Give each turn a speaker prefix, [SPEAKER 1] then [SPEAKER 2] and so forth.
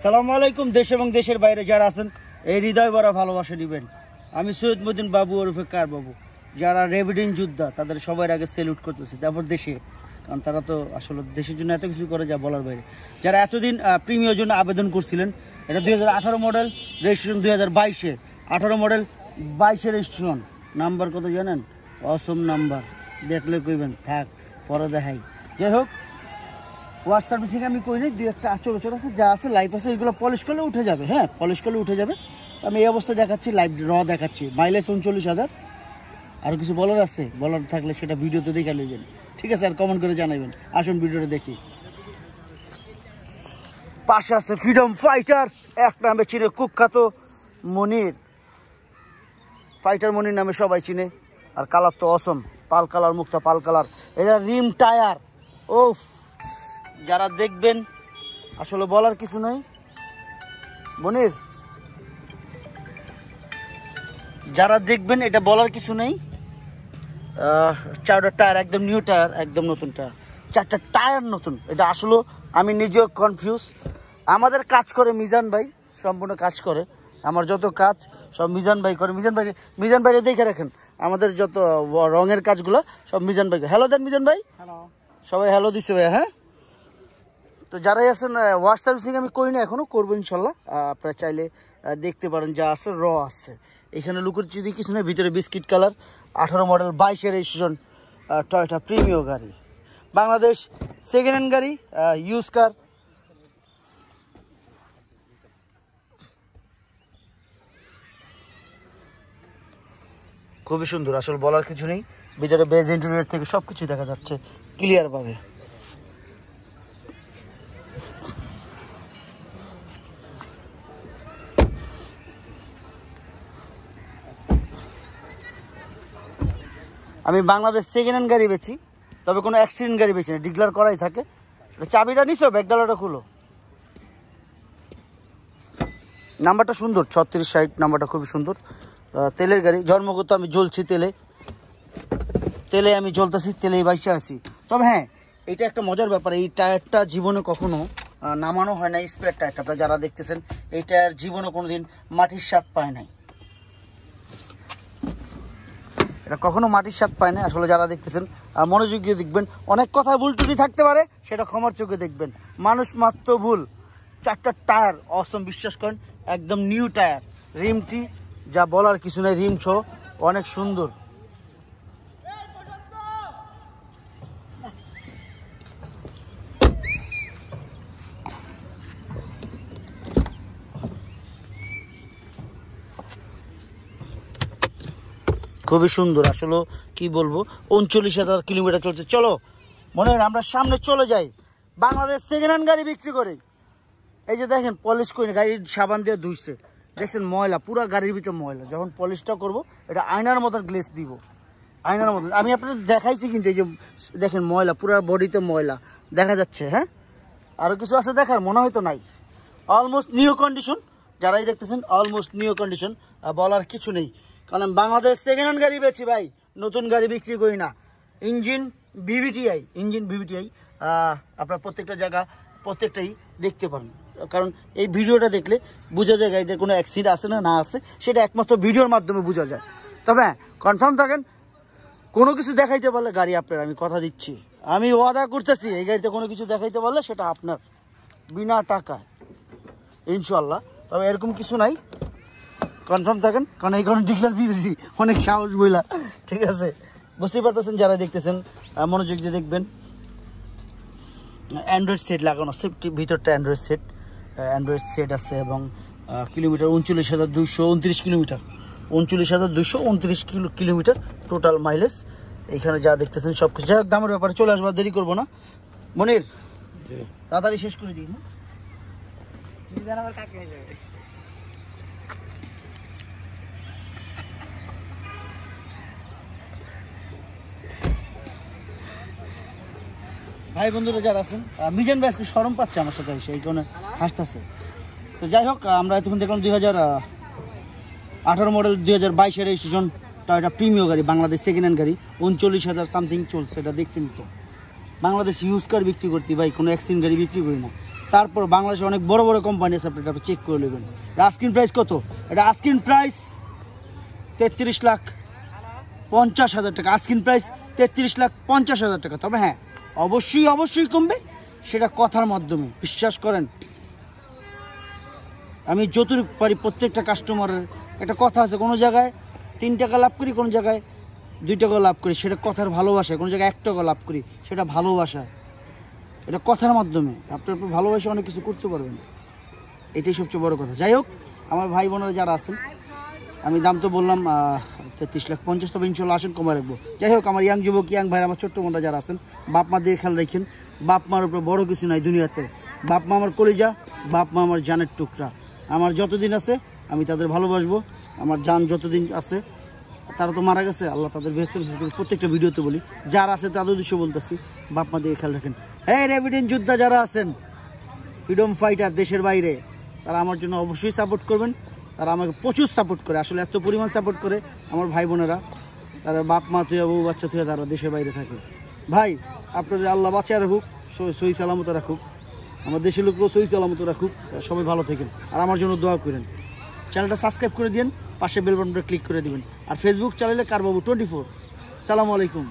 [SPEAKER 1] আসসালামু আলাইকুম। দেশ এবং দেশের বাইরে যারা আছেন এই হৃদয় ভরা ভালোবাসা দিবেন। আমি সৈয়দ মদিন বাবু ওরফে কার বাবু। যারা রেভিডিন যোদ্ধা তাদের সবার আগে সেলুট করতেছি, তারপর দেশে, কারণ তারা তো আসলে দেশের জন্য এত কিছু করে যা বলার বাইরে। যারা এতদিন প্রিমিয়ার জন্য আবেদন করছিলেন, এটা 2018 মডেল, রেজিস্ট্রেশন 2022-এ, 18 মডেল 22-এ রেজিস্ট্রেশন। নাম্বার কত জানেন? অসম নাম্বার, দেখলে কইবেন থাক পরে দেখাই। যাই হোক, ওয়াশ সার্ভিসিং আমি করি নি, দু একটা আচর আচর আছে, যা আছে লাইফ আছে, এগুলো পলিশ করলে উঠে যাবে। হ্যাঁ, পলিশ করলে উঠে যাবে। আমি এই অবস্থায় দেখাচ্ছি, লাইভ র দেখাচ্ছি, মাইলেজ 39,000। আর কিছু বলার আছে? বলার থাকলে সেটা ভিডিওতে দেখে নেবেন, ঠিক আছে? আর কমেন্ট করে জানাবেন। আসুন ভিডিওটা দেখি। পাশে আছে ফ্রিডম ফাইটার, এক নামে চিনে কুখ্যাত মনির। ফাইটার মনির নামে সবাই চিনে। আর কালার তো অসম, পাল কালার, মুক্তা পাল কালার। এটা রিম টায়ার। ও, যারা দেখবেন আসলে বলার কিছু নাই মনির, যারা দেখবেন এটা বলার কিছু নেই। চারটা টায়ার একদম নিউ টায়ার, একদম নতুন টায়ার, চারটা টায়ার নতুন। এটা আসলে আমি নিজেও কনফিউজ। আমাদের কাজ করে মিজান ভাই, সম্পূর্ণ কাজ করে। আমার যত কাজ সব মিজান ভাই করে। মিজান ভাইরে দেখে রাখেন, আমাদের যত রঙের কাজগুলো সব মিজান ভাই। হ্যালো দেন মিজান ভাই। হ্যালো, সবাই হ্যালো দিচ্ছে ভাই। হ্যাঁ, তো যারাই আছেন, ওয়াশ সার্ভিসিং আমি করি না, এখনও করবো ইনশাল্লাহ। আপনারা চাইলে দেখতে পারেন, যা আছে র আছে। এখানে লুকোর যদি কিছু নেই, ভিতরে বিস্কিট কালার, 18 মডেল 22-এ রেজিস্ট্রেশন, টয়োটা প্রিমিয়ার গাড়ি, বাংলাদেশ সেকেন্ড হ্যান্ড গাড়ি, ইউজ কার। খুবই সুন্দর, আসলে বলার কিছু নেই। ভিতরে বেজ ইন্টেরিয়র থেকে সব কিছু দেখা যাচ্ছে ক্লিয়ারভাবে। আমি বাংলাদেশ সেকেন্ড হ্যান্ড গাড়ি বেচি, তবে কোনো অ্যাক্সিডেন্ট গাড়ি বেচি না, ডিক্লার করাই থাকে। চাবিটা নিছো, ব্যাগডালাটা খুলো। নাম্বারটা সুন্দর, 3660 নাম্বারটা খুবই সুন্দর। তেলের গাড়ি, জন্মগত আমি জ্বলছি তেলে আমি জ্বলতেছি, তেলেই বাইসে আছি। তবে হ্যাঁ, এটা একটা মজার ব্যাপার, এই টায়ারটা জীবনে কখনো নামানো হয় না। স্পেয়ার টায়ারটা আপনারা যারা দেখতেছেন, এই টায়ার জীবনে কোনোদিন মাটির স্বাদ পায় নাই। এটা কখনো মাটির স্বাদ পায় না। আসলে যারা দেখতেছেন মনোযোগ দিয়ে দেখবেন। অনেক কথা ভুল ত্রুটি থাকতে পারে, সেটা ক্ষমার চোখে দেখবেন। মানুষ মাত্র ভুল। চারটা টায়ার অসম, বিশ্বাস করেন, একদম নিউ টায়ার। রিমটি যা বলার কিছু নেই, রিম সহ অনেক সুন্দর। খুবই সুন্দর, আসলে কি বলবো। 39,000 কিলোমিটার চলছে। চলো মনে হয় আমরা সামনে চলে যাই। বাংলাদেশ সেকেন্ড হ্যান্ড গাড়ি বিক্রি করে। এই যে দেখেন, পলিশ করে গাড়ির সাবান দিয়ে ধুইছে, দেখছেন ময়লা, পুরো গাড়ির ভিতরে ময়লা। যখন পলিশটা করব, এটা আয়নার মতন গ্লেস দিব, আয়নার মতন। আমি আপনাদের দেখাইছি, কিন্তু এই যে দেখেন ময়লা, পুরো বডিতে ময়লা দেখা যাচ্ছে। হ্যাঁ, আরও কিছু আছে দেখার? মনে হয়তো নাই। অলমোস্ট নিউ কন্ডিশন, যারাই দেখতেছেন অলমোস্ট নিউ কন্ডিশন। বলার কিছু নেই, কারণ বাংলাদেশ সেকেন্ড হ্যান্ড গাড়ি বেচি ভাই, নতুন গাড়ি বিক্রি করি না। ইঞ্জিন ভিভিটিআই আপনার প্রত্যেকটা জায়গা, প্রত্যেকটাই দেখতে পারেন। কারণ এই ভিডিওটা দেখলে বোঝা যায় গাড়িতে কোনো অ্যাক্সিডেন্ট আছে না আছে, সেটা একমাত্র ভিডিওর মাধ্যমে বোঝা যায়। তবে হ্যাঁ, কনফার্ম থাকেন, কোনো কিছু দেখাইতে পারলে গাড়ি আপনার, আমি কথা দিচ্ছি, আমি ওয়াদা করতেছি, এই গাড়িতে কোনো কিছু দেখাইতে পারলে সেটা আপনার, বিনা টাকায় ইনশাল্লাহ। তবে এরকম কিছু নাই, কনফার্ম থাকেন, কারণ এই কারণে ডিক্লার দিয়ে দিয়েছি, অনেক সাহস বইলা, ঠিক আছে? বুঝতেই পারতেছেন, যারা দেখতেছেন মনোযোগ দিয়ে দেখবেন। অ্যান্ড্রয়েড সেট লাগানো, সেফটি ভিতরটা অ্যান্ড্রয়েড সেট আছে। এবং kilometre 39,229 kilometre, 39,229 kilometre total mileage. এইখানে যা দেখতেছেন সব কিছু। যাই হোক, দামের ব্যাপারে চলে আসবার দেরি করবো না। মনির, তাড়াতাড়ি শেষ করে দিই। ভাই বন্ধুরা যারা আছেন, মিজান ভাই আজকে শরম পাচ্ছে আমার সাথে এসে, এই কারণে হাসতেছে। তো যাই হোক, আমরা এতক্ষণ দেখলাম 2018 মডেল 2022-এর রেজিস্ট্রেশন টয়োটা প্রিমিয়ার গাড়ি, বাংলাদেশ সেকেন্ড হ্যান্ড গাড়ি, 39,000 সামথিং চলছে। এটা দেখছেন তো, বাংলাদেশ ইউজ কার বিক্রি করতে ভাই, কোনো অ্যাক্সিডেন্ট গাড়ি বিক্রি করি না। তারপর বাংলাদেশে অনেক বড় বড় কোম্পানি আছে, আপনি চেক করে নেবেন। আস্কিং প্রাইস কত? এটা আস্কিং প্রাইস 33,50,000 টাকা। আস্কিং প্রাইস 33,50,000 টাকা। তবে হ্যাঁ, অবশ্যই কমবে, সেটা কথার মাধ্যমে, বিশ্বাস করেন। আমি যতটুকু পারি প্রত্যেকটা কাস্টমারের একটা কথা আছে, কোনো জায়গায় 3 টাকা লাভ করি, কোনো জায়গায় 2 টাকা লাভ করি, সেটা কথার ভালোবাসায়। কোনো জায়গায় 1 টাকা লাভ করি, সেটা ভালোবাসায়। এটা কথার মাধ্যমে আপনার ভালোবাসা অনেক কিছু করতে পারবেন, এটাই সবচেয়ে বড় কথা। যাই হোক, আমার ভাই বোনেরা যারা আছেন, আমি দাম তো বললাম 33,50,000, তবে ইনশাল্লাহ আসেন, কমে রাখবো। যাই হোক, আমার ইয়াং যুবক, ইয়াং ভাই, আমার ছোট্ট বোনরা যারা আছেন, বাপ মা দিয়ে খেয়াল রাখেন। বাপ মার উপরে বড় কিছু নাই দুনিয়াতে। বাপ মা আমার কলিজা, বাপ মা আমার জানের টুকরা। আমার যতদিন আছে আমি তাদের ভালোবাসবো। আমার জান যতদিন আছে, তারা তো মারা গেছে, আল্লাহ তাদের বেহেশতে নসিব করুক। প্রত্যেকটা ভিডিওতে বলি, যারা আছে তাদের উদ্দেশ্য বলতেছি, বাপ মা দিয়ে খেয়াল রাখেন। হ্যাঁ, রেভিডেন্ট যোদ্ধা যারা আছেন, ফ্রিডম ফাইটার দেশের বাইরে, তারা আমার জন্য অবশ্যই সাপোর্ট করবেন। তারা আমাকে প্রচুর সাপোর্ট করে, আসলে এত পরিমাণ সাপোর্ট করে আমার ভাই বোনেরা। তারা বাপ মা তুই, বউ বাচ্চা তুই, তারা দেশের বাইরে থাকে। ভাই, আপনাদের আল্লাহ বাঁচিয়ে রাখুক, সহি সালামত রাখুক, আমার দেশের লোককেও সহি সালামত রাখুক। সবাই ভালো থাকেন, আর আমার জন্য দোয়া করেন। চ্যানেলটা সাবস্ক্রাইব করে দিন, পাশে বেল বাটনটা ক্লিক করে দিবেন। আর ফেসবুক চালাইলে কারবাবু 24। সালামু আলাইকুম।